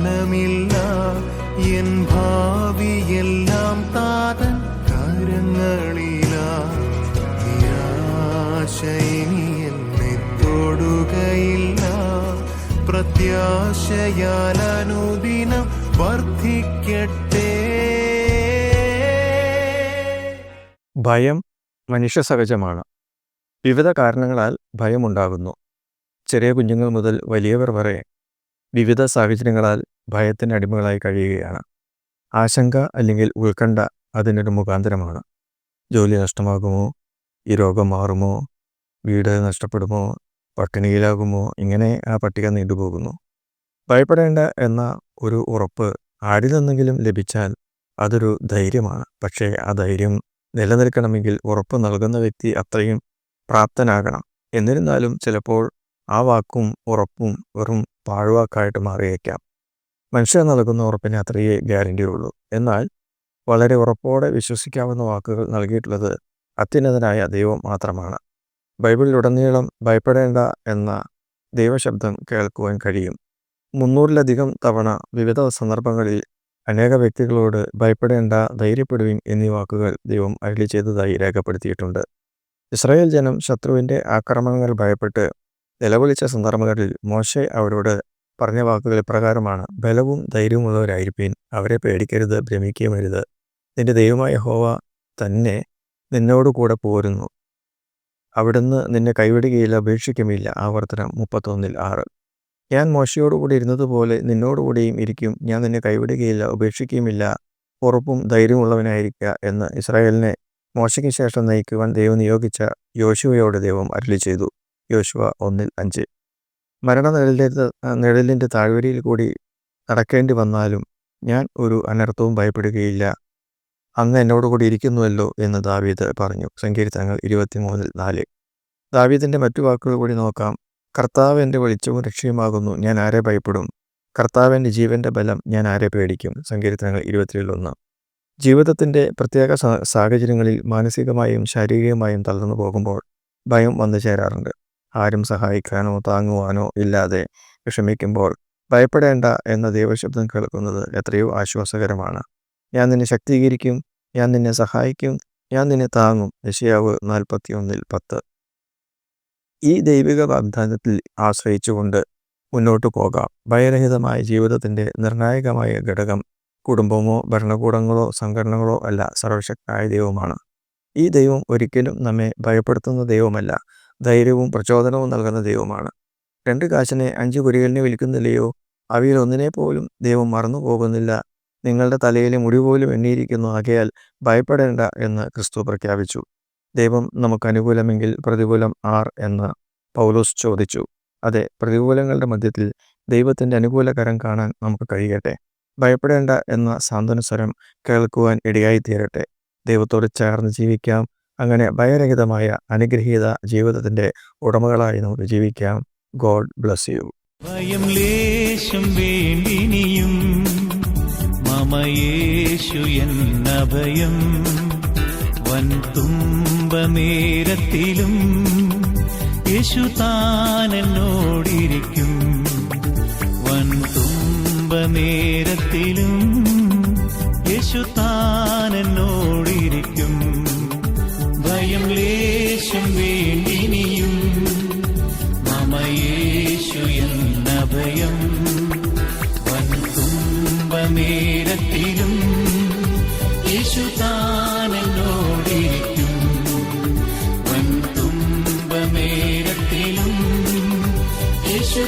തീരുമാനമില്ല. N ഭാവിയെല്ലാം താതൻ കരങ്ങളിലാ. നിരാശ ഇനി എന്നെ തൊടുകയില്ല. പ്രത്യാശയാൽ അനുദിനം വർദ്ധിക്കട്ടെ. ഭയം മനുഷ്യ സഹജമാണ്. വിവിധ കാരണങ്ങളാൽ ഭയമുണ്ടാകുന്നു. ചെറിയ കുഞ്ഞുങ്ങൾ മുതൽ വലിയവർ വരെ വിവിധ സാഹചര്യങ്ങളാൽ ഭയത്തിന് അടിമകളായി കഴിയുകയാണ്. ആശങ്ക അല്ലെങ്കിൽ ഉത്കണ്ഠ അതിനൊരു മുഖാന്തരമാണ്. ജോലി നഷ്ടമാകുമോ, ഈ രോഗം മാറുമോ, വീട് നഷ്ടപ്പെടുമോ, പട്ടിണിയിലാകുമോ, ഇങ്ങനെ ആ പട്ടിക നീണ്ടുപോകുന്നു. ഭയപ്പെടേണ്ട എന്ന ഒരു ഉറപ്പ് ആരിൽ നിന്നെങ്കിലും ലഭിച്ചാൽ അതൊരു ധൈര്യമാണ്. പക്ഷേ ആ ധൈര്യം നിലനിൽക്കണമെങ്കിൽ ഉറപ്പ് നൽകുന്ന വ്യക്തി അത്രയും പ്രാപ്തനാകണം. എന്നിരുന്നാലും ചിലപ്പോൾ ആ വാക്കും ഉറപ്പും വെറും പാഴ്വാക്കായിട്ട് മാറിയേക്കാം. മനുഷ്യർ നൽകുന്ന ഉറപ്പിന് അത്രയേ ഗ്യാരണ്ടിയുള്ളൂ. എന്നാൽ വളരെ ഉറപ്പോടെ വിശ്വസിക്കാവുന്ന വാക്കുകൾ നൽകിയിട്ടുള്ളത് അത്യുന്നതനായ ദൈവം മാത്രമാണ്. ബൈബിളിലുടനീളം ഭയപ്പെടേണ്ട എന്ന ദൈവശബ്ദം കേൾക്കുവാൻ കഴിയും. 300-ലധികം തവണ വിവിധ സന്ദർഭങ്ങളിൽ അനേക വ്യക്തികളോട് ഭയപ്പെടേണ്ട, ധൈര്യപ്പെടുവിൻ എന്നീ വാക്കുകൾ ദൈവം അരുളി ചെയ്തതായി രേഖപ്പെടുത്തിയിട്ടുണ്ട്. ഇസ്രായേൽ ജനം ശത്രുവിൻ്റെ ആക്രമണങ്ങൾ ഭയപ്പെട്ട് നിലവിളിച്ച സന്ദർഭങ്ങളിൽ മോശെ അവരോട് പറഞ്ഞ വാക്കുകൾ ഇപ്രകാരമാണ്: ബലവും ധൈര്യമുള്ളവരായിരിപ്പീൻ, അവരെ പേടിക്കരുത്, ഭ്രമിക്കുകയുമരുത്. നിന്റെ ദൈവമായ യഹോവ തന്നെ നിന്നോടുകൂടെ പോരുന്നു. അവിടുന്ന് നിന്നെ കൈവിടുകയില്ല, ഉപേക്ഷിക്കുമില്ല. ആവർത്തനം 31:6. ഞാൻ മോശയോടുകൂടി ഇരുന്നതുപോലെ നിന്നോടുകൂടിയും ഇരിക്കും. ഞാൻ നിന്നെ കൈവിടുകയില്ല, ഉപേക്ഷിക്കുകയുമില്ല. ഉറപ്പും ധൈര്യമുള്ളവനായിരിക്കുക എന്ന് ഇസ്രായേലിനെ മോശയ്ക്ക് ശേഷം നയിക്കുവാൻ ദൈവം നിയോഗിച്ച യോശുവയോട് ദൈവം അരുളി ചെയ്തു. യോശുവ 1:5. നിഴലിൻ്റെ താഴ്വരയിൽ കൂടി നടക്കേണ്ടി വന്നാലും ഞാൻ ഒരു അനർത്ഥവും ഭയപ്പെടുകയില്ല, അങ്ങ് എന്നോടുകൂടി ഇരിക്കുന്നുവല്ലോ എന്ന് ദാവീദ് പറഞ്ഞു. സങ്കീർത്തനങ്ങൾ 23:4. ദാവീദിൻ്റെ മറ്റു വാക്കുകൾ കൂടി നോക്കാം. കർത്താവ് എൻ്റെ വെളിച്ചവും രക്ഷയുമാകുന്നു, ഞാൻ ആരെ ഭയപ്പെടും? കർത്താവ് എൻ്റെ ജീവൻ്റെ ബലം, ഞാൻ ആരെ പേടിക്കും? സങ്കീർത്തനങ്ങൾ 27:1. ജീവിതത്തിൻ്റെ പ്രത്യേക സാഹചര്യങ്ങളിൽ മാനസികമായും ശാരീരികമായും തളർന്നു പോകുമ്പോൾ ഭയം വന്നു ചേരാറുണ്ട്. ആരും സഹായിക്കാനോ താങ്ങുവാനോ ഇല്ലാതെ വിഷമിക്കുമ്പോൾ ഭയപ്പെടേണ്ട എന്ന ദൈവശബ്ദം കേൾക്കുന്നത് എത്രയോ ആശ്വാസകരമാണ്. ഞാൻ നിന്നെ ശക്തീകരിക്കും, ഞാൻ നിന്നെ സഹായിക്കും, ഞാൻ നിന്നെ താങ്ങും. യെശയ്യാവ് 41:10. ഈ ദൈവിക വാഗ്ദാനത്തിൽ ആശ്രയിച്ചുകൊണ്ട് മുന്നോട്ടു പോകാം. ഭയരഹിതമായ ജീവിതത്തിൻ്റെ നിർണായകമായ ഘടകം കുടുംബമോ ഭരണകൂടങ്ങളോ സംഘടനകളോ അല്ല, സർവശക്തനായ ദൈവമാണ്. ഈ ദൈവം ഒരിക്കലും നമ്മെ ഭയപ്പെടുത്തുന്ന ദൈവമല്ല, ധൈര്യവും പ്രചോദനവും നൽകുന്ന ദൈവമാണ്. 2 കാശിനെ 5 കുരികലിനെ വിൽക്കുന്നില്ലയോ? അവയിൽ ഒന്നിനെ പോലും ദൈവം മറന്നു പോകുന്നില്ല. നിങ്ങളുടെ തലയിലെ മുടി പോലും എണ്ണിയിരിക്കുന്നു, ആകയാൽ ഭയപ്പെടേണ്ട എന്ന് ക്രിസ്തു പ്രഖ്യാപിച്ചു. ദൈവം നമുക്ക് അനുകൂലമെങ്കിൽ പ്രതികൂലം ആർ എന്ന് പൗലോസ് ചോദിച്ചു. അതെ, പ്രതികൂലങ്ങളുടെ മധ്യത്തിൽ ദൈവത്തിൻ്റെ അനുകൂല കരം കാണാൻ നമുക്ക് കഴിയട്ടെ. ഭയപ്പെടേണ്ട എന്ന സാന്ത്വനസ്വരം കേൾക്കുവാൻ ഇടയായി തീരട്ടെ. ദൈവത്തോട് ചേർന്ന് ജീവിക്കാം. അങ്ങനെ ഭയരഹിതമായ അനുഗ്രഹീത ജീവിതത്തിൻ്റെ ഉടമകളായി നമുക്ക് ജീവിക്കാം. God bless you. ഭയം ലേശം വേണ്ടിനിയും മമ യേശു എന്നഭയം. വൻ തുമ്പനേരത്തിലും യേശു താൻ എന്നോടിരിക്കും. വൻ തുമ്പനേരത്തിലും യേശു താൻ എന്നോടിരിക്കും. ഭയം ലേശം വേണ്ടിനിയും മമ യേശു എന്നഭയം. വൻ തുമ്പനേരത്തിലും യേശു താൻ എന്നോടിരിക്കും. വൻ തുമ്പനേരത്തിലും യേശു